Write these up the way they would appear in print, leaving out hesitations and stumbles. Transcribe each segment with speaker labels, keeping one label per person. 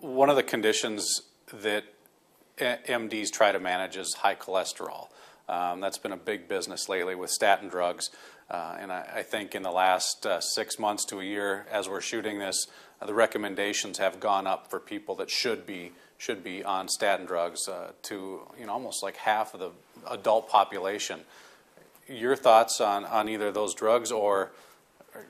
Speaker 1: one of the conditions that MDs try to manage is high cholesterol. That's been a big business lately with statin drugs. And I think in the last 6 months to a year, as we're shooting this, the recommendations have gone up for people that should be on statin drugs to almost like half of the adult population. Your thoughts on either of those drugs, or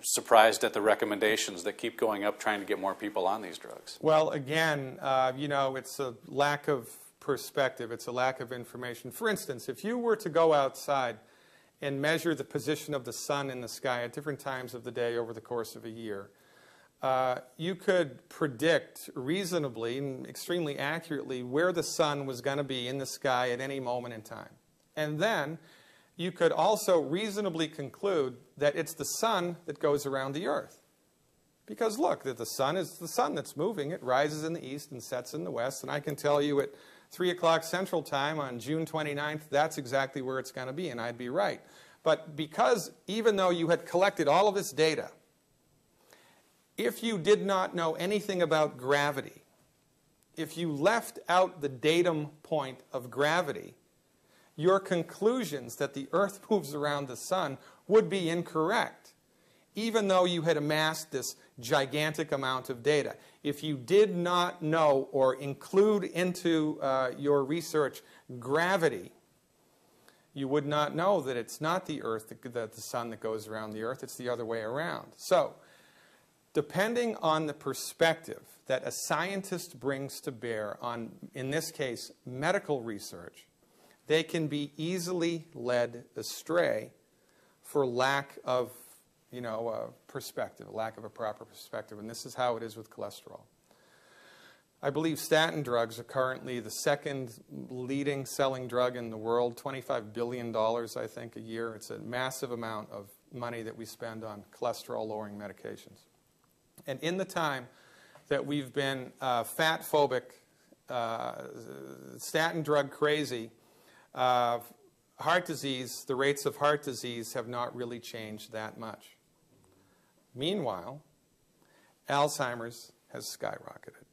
Speaker 1: surprised at the recommendations that keep going up trying to get more people on these drugs?
Speaker 2: Well, again, it's a lack of perspective. It's a lack of information. For instance, if you were to go outside and measure the position of the sun in the sky at different times of the day over the course of a year, you could predict reasonably and extremely accurately where the sun was going to be in the sky at any moment in time. And then you could also reasonably conclude that it's the sun that goes around the earth. Because look, that the sun is the sun that's moving. It rises in the east and sets in the west. And I can tell you at 3 o'clock Central Time on June 29th, that's exactly where it's going to be, and I'd be right. But because even though you had collected all of this data, if you did not know anything about gravity, if you left out the datum point of gravity, your conclusions that the Earth moves around the sun would be incorrect, even though you had amassed this gigantic amount of data. If you did not know or include into your research gravity, you would not know that it's not the Earth, the sun that goes around the Earth, it's the other way around. So, depending on the perspective that a scientist brings to bear on, in this case, medical research, they can be easily led astray for lack of perspective, lack of a proper perspective. And this is how it is with cholesterol. I believe statin drugs are currently the second leading selling drug in the world, $25 billion, I think, a year. It's a massive amount of money that we spend on cholesterol-lowering medications. And in the time that we've been fat-phobic, statin drug crazy, heart disease, the rates of heart disease have not really changed that much. Meanwhile, Alzheimer's has skyrocketed.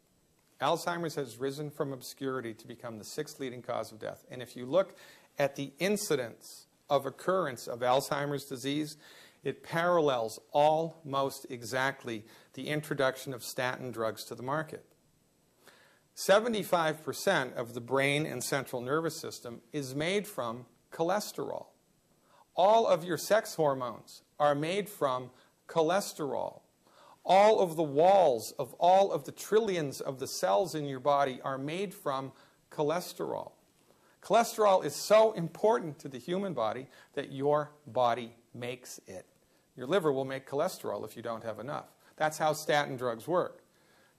Speaker 2: Alzheimer's has risen from obscurity to become the 6th leading cause of death. And if you look at the incidence of occurrence of Alzheimer's disease, it parallels almost exactly the introduction of statin drugs to the market. 75% of the brain and central nervous system is made from cholesterol. All of your sex hormones are made from cholesterol. All of the walls of all of the trillions of the cells in your body are made from cholesterol. Cholesterol is so important to the human body that your body makes it. Your liver will make cholesterol if you don't have enough. That's how statin drugs work.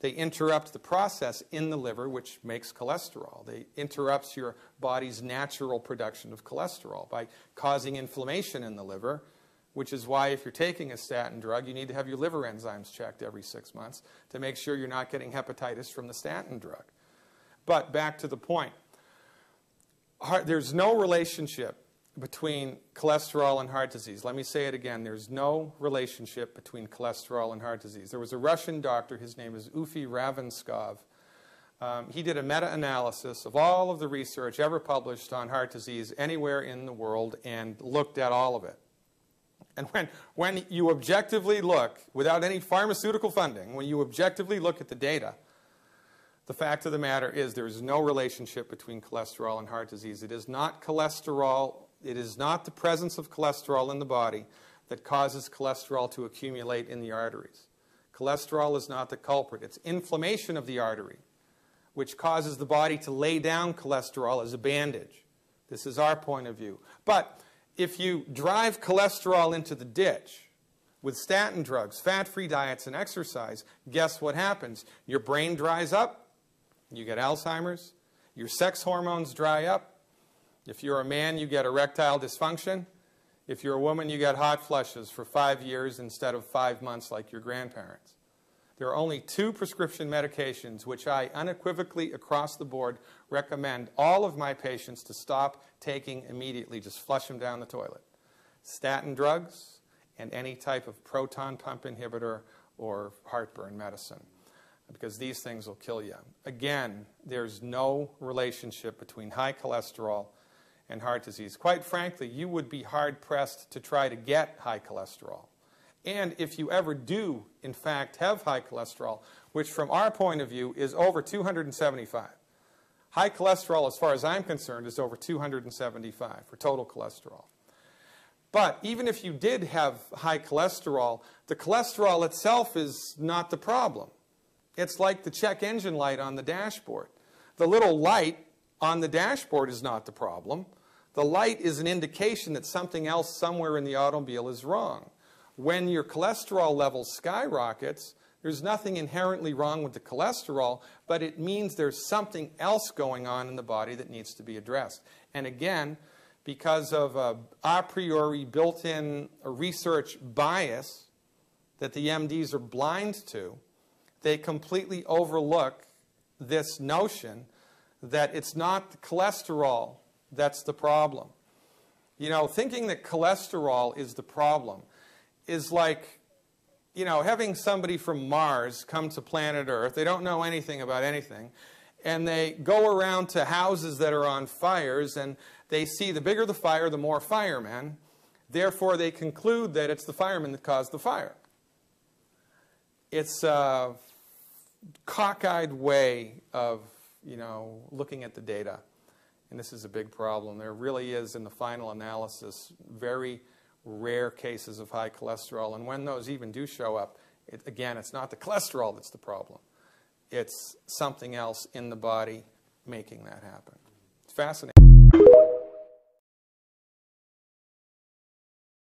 Speaker 2: They interrupt the process in the liver which makes cholesterol. They interrupt your body's natural production of cholesterol by causing inflammation in the liver, which is why if you're taking a statin drug, you need to have your liver enzymes checked every 6 months to make sure you're not getting hepatitis from the statin drug. But back to the point. There's no relationship between cholesterol and heart disease. Let me say it again. There's no relationship between cholesterol and heart disease. There was a Russian doctor, his name is Ufi Ravanskov. He did a meta-analysis of all of the research ever published on heart disease anywhere in the world and looked at all of it. And when you objectively look, without any pharmaceutical funding, when you objectively look at the data, the fact of the matter is there is no relationship between cholesterol and heart disease. It is not cholesterol. It is not the presence of cholesterol in the body that causes cholesterol to accumulate in the arteries. Cholesterol is not the culprit. It's inflammation of the artery, which causes the body to lay down cholesterol as a bandage. This is our point of view. But if you drive cholesterol into the ditch with statin drugs, fat-free diets, and exercise, guess what happens? Your brain dries up, you get Alzheimer's, your sex hormones dry up. If you're a man, you get erectile dysfunction. If you're a woman, you get hot flushes for 5 years instead of 5 months like your grandparents. There are only 2 prescription medications which I unequivocally across the board recommend all of my patients to stop taking immediately. Just flush them down the toilet. Statin drugs and any type of proton pump inhibitor or heartburn medicine. because these things will kill you. Again, there's no relationship between high cholesterol and heart disease. Quite frankly, you would be hard-pressed to try to get high cholesterol. And if you ever do, in fact, have high cholesterol, which from our point of view is over 275. High cholesterol, as far as I'm concerned, is over 275 for total cholesterol. But even if you did have high cholesterol, the cholesterol itself is not the problem. It's like the check engine light on the dashboard. The little light on the dashboard is not the problem. The light is an indication that something else somewhere in the automobile is wrong. When your cholesterol level skyrockets, there's nothing inherently wrong with the cholesterol, but it means there's something else going on in the body that needs to be addressed. And again, because of a priori built-in research bias that the MDs are blind to, they completely overlook this notion that it's not the cholesterol that's the problem. You know, thinking that cholesterol is the problem is like, you know, having somebody from Mars come to planet Earth. They don't know anything about anything. And they go around to houses that are on fires, and they see the bigger the fire, the more firemen. Therefore, they conclude that it's the firemen that caused the fire. It's a cockeyed way of, you know, looking at the data. And this is a big problem. There really is, in the final analysis, very rare cases of high cholesterol. And when those even do show up, again, it's not the cholesterol that's the problem. It's something else in the body making that happen. It's fascinating.